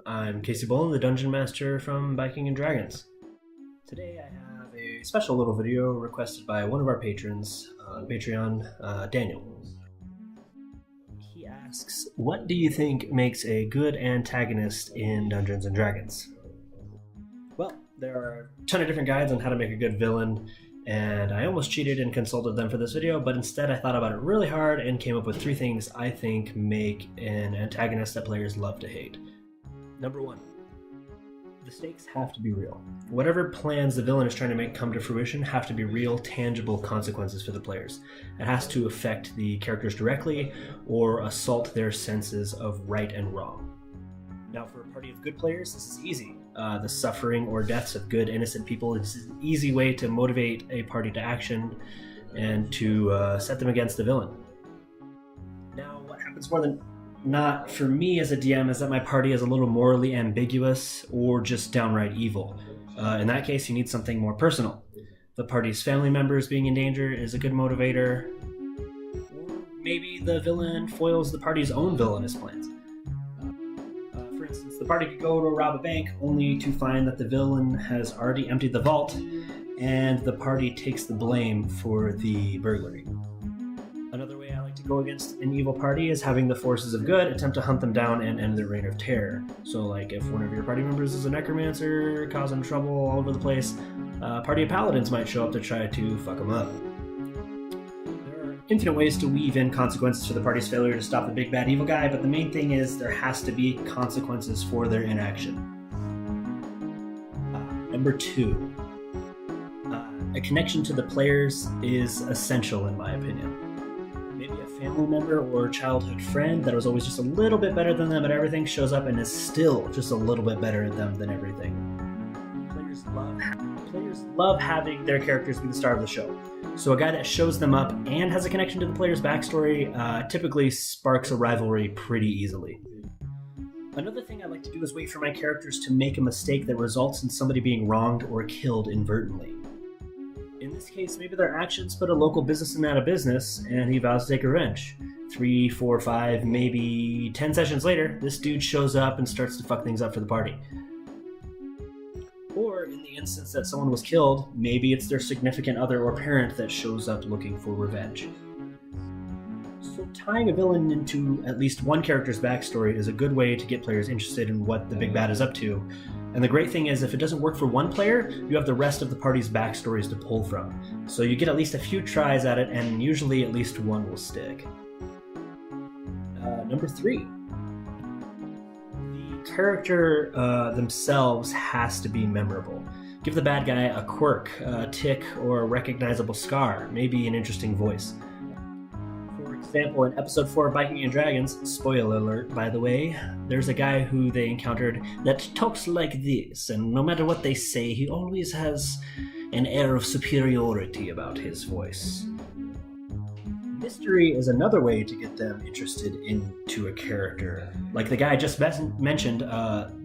I'm Casey Bolin, the Dungeon Master from Viking and Dragons. Today I have a special little video requested by one of our patrons on Patreon, Daniel. He asks, what do you think makes a good antagonist in Dungeons and Dragons? Well, there are a ton of different guides on how to make a good villain, and I almost cheated and consulted them for this video, but instead I thought about it really hard and came up with 3 things I think make an antagonist that players love to hate. Number 1, the stakes have to be real. Whatever plans the villain is trying to make come to fruition have to be real, tangible consequences for the players. It has to affect the characters directly or assault their senses of right and wrong. Now, for a party of good players, this is easy. The suffering or deaths of good, innocent people is an easy way to motivate a party to action and to set them against the villain. Now, what happens more than not for me as a DM is that my party is a little morally ambiguous or just downright evil. In that case, you need something more personal. The party's family members being in danger is a good motivator. Or maybe the villain foils the party's own villainous plans. For instance, the party could go to rob a bank only to find that the villain has already emptied the vault and the party takes the blame for the burglary. Another way I like to go against an evil party is having the forces of good attempt to hunt them down and end their reign of terror. So like if one of your party members is a necromancer causing trouble all over the place, a party of paladins might show up to try to fuck them up. There are infinite ways to weave in consequences for the party's failure to stop the big bad evil guy, but the main thing is there has to be consequences for their inaction. Number 2, a connection to the players is essential in my opinion. Maybe a family member or childhood friend that was always just a little bit better than them at everything shows up and is still just a little bit better at them than everything. Players love having their characters be the star of the show. So a guy that shows them up and has a connection to the player's backstory typically sparks a rivalry pretty easily. Another thing I like to do is wait for my characters to make a mistake that results in somebody being wronged or killed inadvertently. In this case, maybe their actions put a local businessman out of business, and he vows to take revenge. 3, 4, 5, maybe 10 sessions later, this dude shows up and starts to fuck things up for the party. Or, in the instance that someone was killed, maybe it's their significant other or parent that shows up looking for revenge. So tying a villain into at least one character's backstory is a good way to get players interested in what the big bad is up to. And the great thing is, if it doesn't work for one player, you have the rest of the party's backstories to pull from. So you get at least a few tries at it, and usually at least one will stick. Number 3. The character themselves has to be memorable. Give the bad guy a quirk, a tick, or a recognizable scar, maybe an interesting voice. For example, in episode 4 of Viking and Dragons, spoiler alert by the way, there's a guy who they encountered that talks like this, and no matter what they say, he always has an air of superiority about his voice. Mystery is another way to get them interested into a character. Like the guy I just mentioned,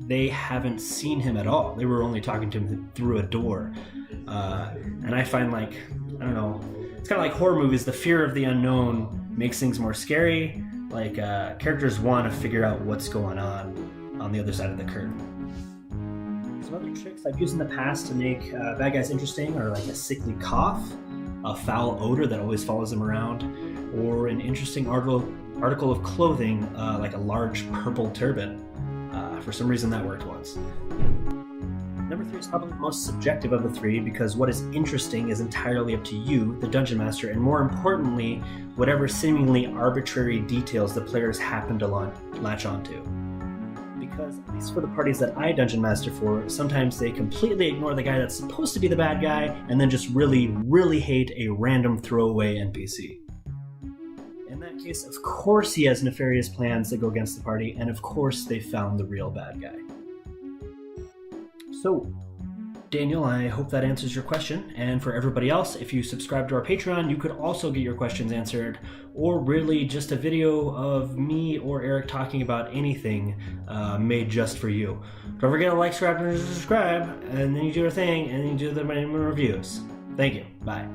they haven't seen him at all. They were only talking to him through a door. And I find it's kind of like horror movies, the fear of the unknown makes things more scary. Characters want to figure out what's going on the other side of the curtain. Some other tricks I've used in the past to make bad guys interesting are like a sickly cough, a foul odor that always follows them around, or an interesting article of clothing like a large purple turban. For some reason that worked once. Number 3 is probably the most subjective of the 3 because what is interesting is entirely up to you, the Dungeon Master, and more importantly, whatever seemingly arbitrary details the players happen to latch onto. Because, at least for the parties that I Dungeon Master for, sometimes they completely ignore the guy that's supposed to be the bad guy and then just really, really hate a random throwaway NPC. In that case, of course he has nefarious plans that go against the party, and of course they found the real bad guy. So, Daniel, I hope that answers your question, and for everybody else, if you subscribe to our Patreon, you could also get your questions answered, or really just a video of me or Eric talking about anything made just for you. Don't forget to like, subscribe, and then you do your thing, and then you do the reviews. Thank you. Bye.